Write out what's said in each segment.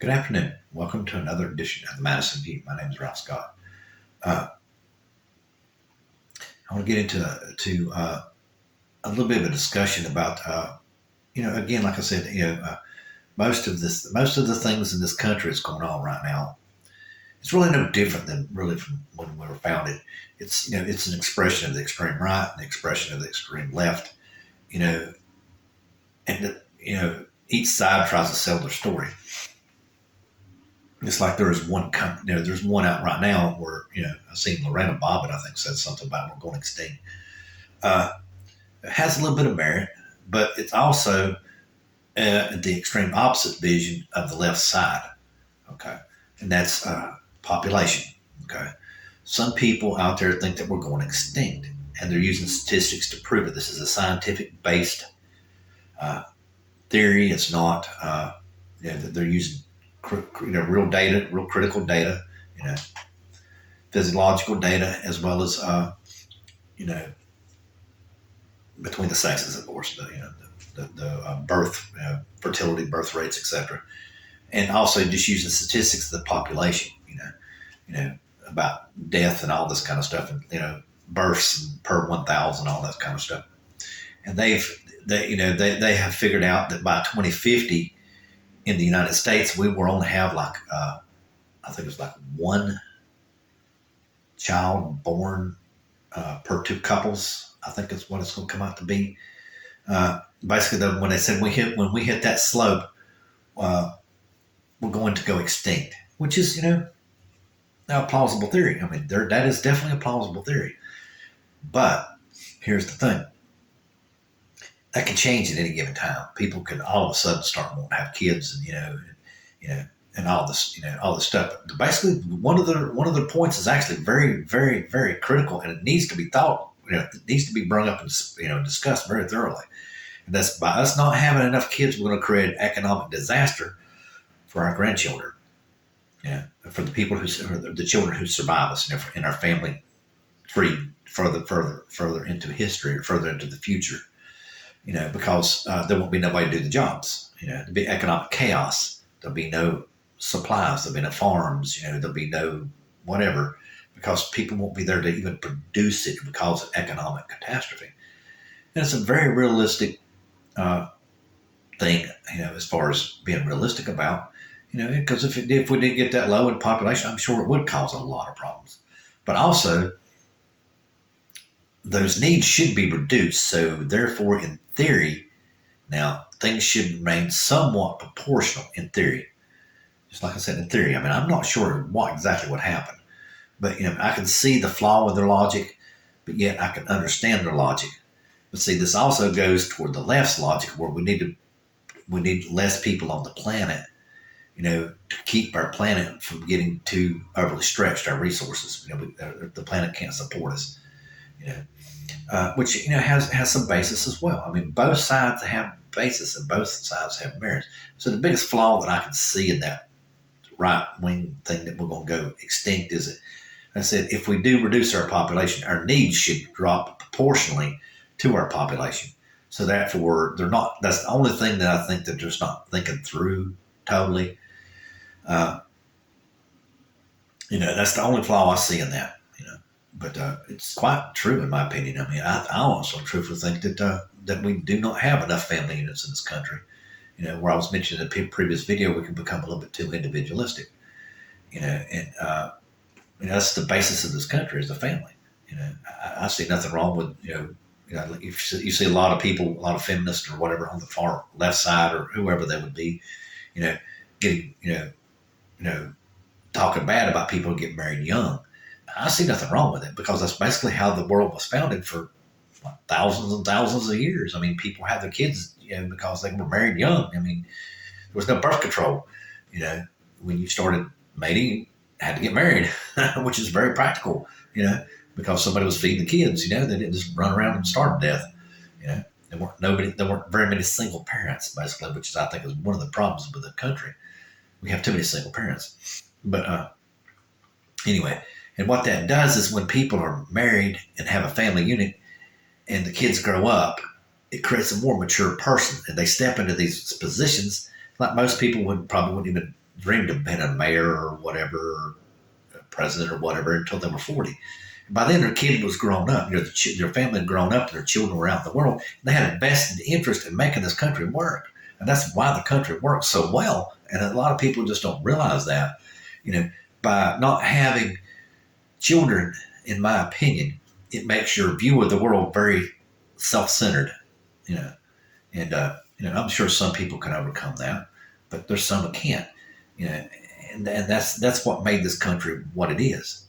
Good afternoon. Welcome to another edition of the Madison View. My name is Ralph Scott. Uh, I want to get into a little bit of a discussion about, again, like I said, most of the things in this country that's going on right now. It's really no different than really from when we were founded. It's an expression of the extreme right and the expression of the extreme left. You know, each side tries to sell their story. It's like there's there's one out right now where, I've seen Lorena Bobbitt, I think, said something about we're going extinct. It has a little bit of merit, but it's also the extreme opposite vision of the left side. Okay. And that's population. Okay. Some people out there think that we're going extinct, and they're using statistics to prove it. This is a scientific based theory. It's not, they're using real data, real critical data, physiological data, as well as, between the sexes, of course, the birth, fertility, birth rates, etc. And also just using statistics of the population, about death and all this kind of stuff, and, births per 1,000, all that kind of stuff. And they have figured out that by 2050, in the United States, we will only have I think it's like one child born per two couples. I think that's what it's going to come out to be. Basically, when they said when we hit that slope, we're going to go extinct, which is a plausible theory. I mean, that is definitely a plausible theory. But here's the thing. That can change at any given time. People can all of a sudden start wanting to have kids, and and all this, all this stuff. But basically, one of the points is actually very, very, very critical, and it needs to be thought. It needs to be brought up and discussed very thoroughly. And that's by us not having enough kids, we're going to create an economic disaster for our grandchildren. For the people the children who survive us, in our family tree, further into history, or further into the future. Because there won't be nobody to do the jobs. There'll be economic chaos. There'll be no supplies. There'll be no farms. There'll be no whatever, because people won't be there to even produce it because of economic catastrophe. And it's a very realistic thing, as far as being realistic about, because if we did get that low in population, I'm sure it would cause a lot of problems. But also, those needs should be reduced. So therefore, in theory, now things should remain somewhat proportional in theory. Just like I said, in theory. I mean, I'm not sure exactly what happened, but I can see the flaw in their logic, but yet I can understand their logic. But see, this also goes toward the left's logic, where we need less people on the planet, to keep our planet from getting too overly stretched, our resources. The planet can't support us. Which has some basis as well. I mean, both sides have basis and both sides have merits. So the biggest flaw that I can see in that right wing thing that we're going to go extinct is that I said, if we do reduce our population, our needs should drop proportionally to our population. So therefore, that's the only thing that I think that they're just not thinking through totally. That's the only flaw I see in that. But it's quite true in my opinion. I mean, I also truthfully think that we do not have enough family units in this country. Where I was mentioning in the previous video, we can become a little bit too individualistic. And that's the basis of this country, is the family. I see nothing wrong with you see a lot of people, a lot of feminists or whatever on the far left side or whoever they would be, getting talking bad about people who get married young. I see nothing wrong with it, because that's basically how the world was founded for thousands and thousands of years. I mean, people had their kids, because they were married young. I mean, there was no birth control. When you started mating, you had to get married, which is very practical, because somebody was feeding the kids. They didn't just run around and starve to death. There weren't very many single parents, basically, which I think is one of the problems with the country. We have too many single parents. But anyway. And what that does is, when people are married and have a family unit and the kids grow up, it creates a more mature person, and they step into these positions like most people wouldn't even dreamed of being a mayor or whatever, or a president or whatever until they were 40. By then, their kid was grown up. Their family had grown up, and their children were out in the world. And they had a vested interest in making this country work, and that's why the country works so well. And a lot of people just don't realize that. By not having children, in my opinion, it makes your view of the world very self-centered. You know, and I'm sure some people can overcome that, but there's some that can't. And that's what made this country what it is.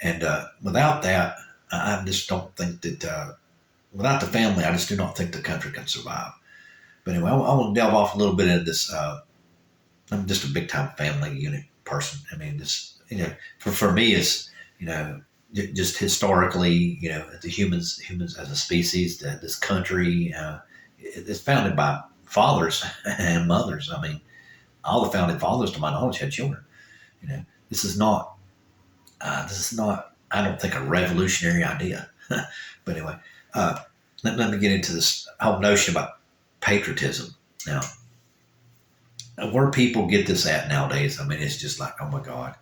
And without that, I just don't think that without the family, I just do not think the country can survive. But anyway, I want to delve off a little bit into this. I'm just a big time family unit person. I mean, this, for me, it's, just historically, the humans as a species, that this country, it's founded by fathers and mothers. I mean, all the founding fathers, to my knowledge, had children. This is not, I don't think, a revolutionary idea. But anyway, let me get into this whole notion about patriotism. Now, where people get this at nowadays, I mean, it's just like, oh my God.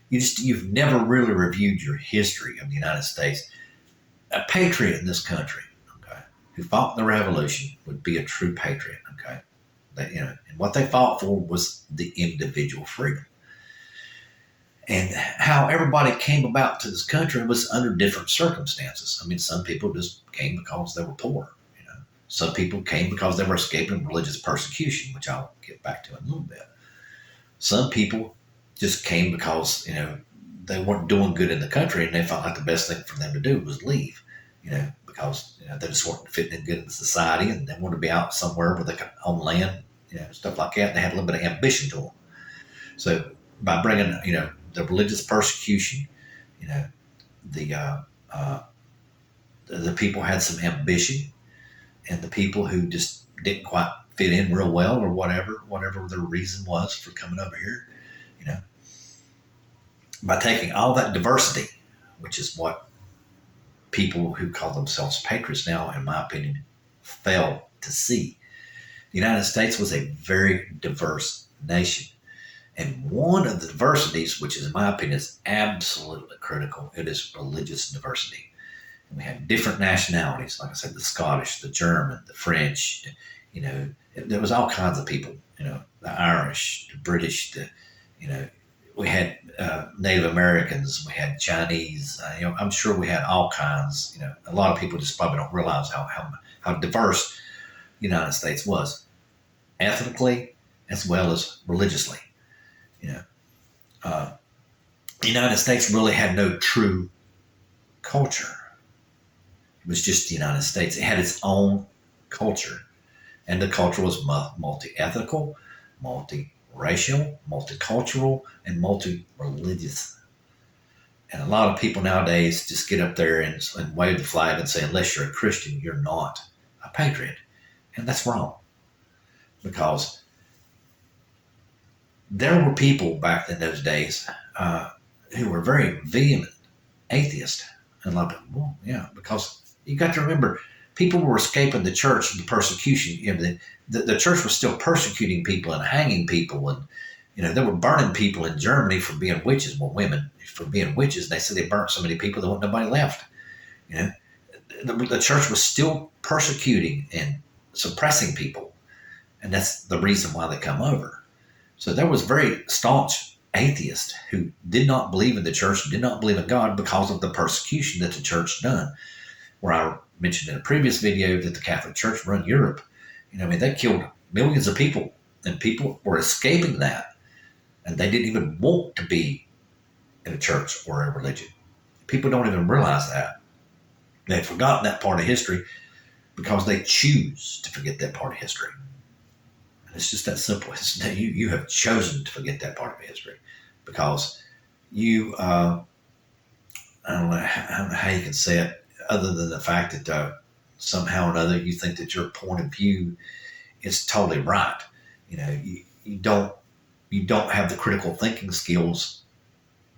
You've never really reviewed your history of the United States. A patriot in this country, okay, who fought in the Revolution would be a true patriot, okay? And what they fought for was the individual freedom. And how everybody came about to this country was under different circumstances. I mean, some people just came because they were poor. Some people came because they were escaping religious persecution, which I'll get back to in a little bit. Some people just came because, they weren't doing good in the country and they felt like the best thing for them to do was leave, because they just weren't fitting in good in society and they wanted to be out somewhere where they could own land, stuff like that. They had a little bit of ambition to them. So by bringing, the religious persecution, the people had some ambition, and the people who just didn't quite fit in real well or whatever their reason was for coming over here, by taking all that diversity, which is what people who call themselves patriots now, in my opinion, fail to see. The United States was a very diverse nation. And one of the diversities, which is, in my opinion, is absolutely critical, it is religious diversity. And we had different nationalities, like I said, the Scottish, the German, the French, there was all kinds of people, the Irish, the British, we had Native Americans, we had Chinese, I'm sure we had all kinds, a lot of people just probably don't realize how diverse the United States was, ethnically as well as religiously. The United States really had no true culture. It was just the United States. It had its own culture. And the culture was multi-ethnical, multi-racial, multicultural, and multi-religious. And a lot of people nowadays just get up there and wave the flag and say, unless you're a Christian, you're not a patriot. And that's wrong. Because there were people back in those days who were very vehement atheists. And a lot of people, well, yeah, because you got to remember, people were escaping the church and the persecution. The church was still persecuting people and hanging people. And, they were burning people in Germany for being witches. Well, women for being witches. They said they burnt so many people there wasn't nobody left. The church was still persecuting and suppressing people. And that's the reason why they come over. So there was very staunch atheists who did not believe in the church, did not believe in God because of the persecution that the church done. Where I mentioned in a previous video that the Catholic Church run Europe. They killed millions of people, and people were escaping that, and they didn't even want to be in a church or a religion. People don't even realize that. They've forgotten that part of history because they choose to forget that part of history. And it's just that simple. You have chosen to forget that part of history because you, I don't know how you can say it, other than the fact that somehow or another you think that your point of view is totally right. You don't have the critical thinking skills,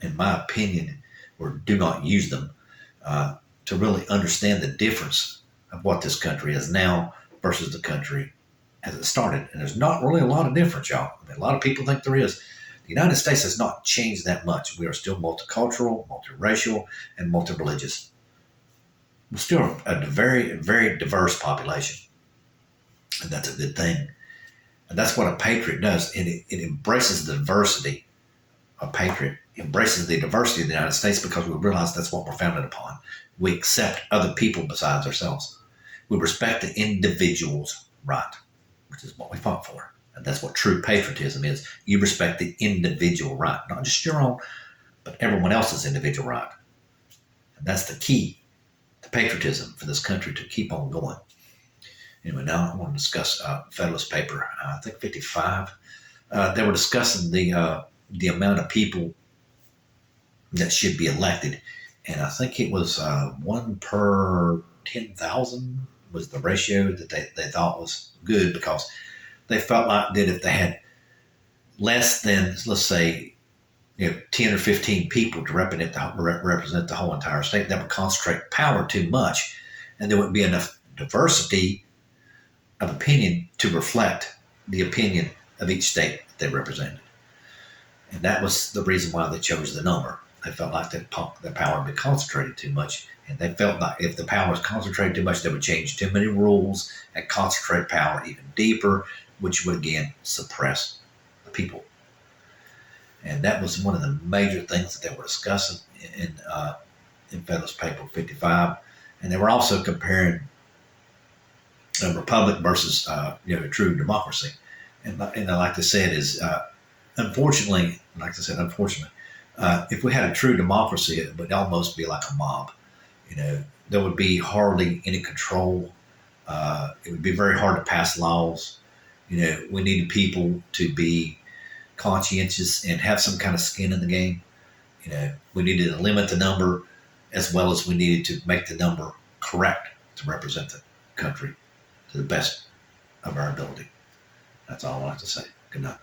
in my opinion, or do not use them to really understand the difference of what this country is now versus the country as it started. And there's not really a lot of difference, y'all. I mean, a lot of people think there is. The United States has not changed that much. We are still multicultural, multiracial, and multireligious. We're still a very, very diverse population. And that's a good thing. And that's what a patriot does. It embraces the diversity. A patriot embraces the diversity of the United States because we realize that's what we're founded upon. We accept other people besides ourselves. We respect the individual's right, which is what we fought for. And that's what true patriotism is. You respect the individual right, not just your own, but everyone else's individual right. And that's the key to patriotism for this country to keep on going. Anyway, now I want to discuss Federalist paper, I think 55. They were discussing the amount of people that should be elected. And I think it was 1 per 10,000 was the ratio that they thought was good, because they felt like that if they had less than, let's say, 10 or 15 people to represent the whole entire state, that would concentrate power too much, and there wouldn't be enough diversity of opinion to reflect the opinion of each state that they represented. And that was the reason why they chose the number. They felt like the power would be concentrated too much. And they felt like if the power was concentrated too much, they would change too many rules and concentrate power even deeper, which would again suppress the people. And that was one of the major things that they were discussing in Federalist Paper 55. And they were also comparing a republic versus true democracy. And like they said, is unfortunately, if we had a true democracy, it would almost be like a mob. There would be hardly any control. It would be very hard to pass laws. We needed people to be conscientious and have some kind of skin in the game. We needed to limit the number, as well as we needed to make the number correct to represent the country to the best of our ability. That's all I have to say. Good night.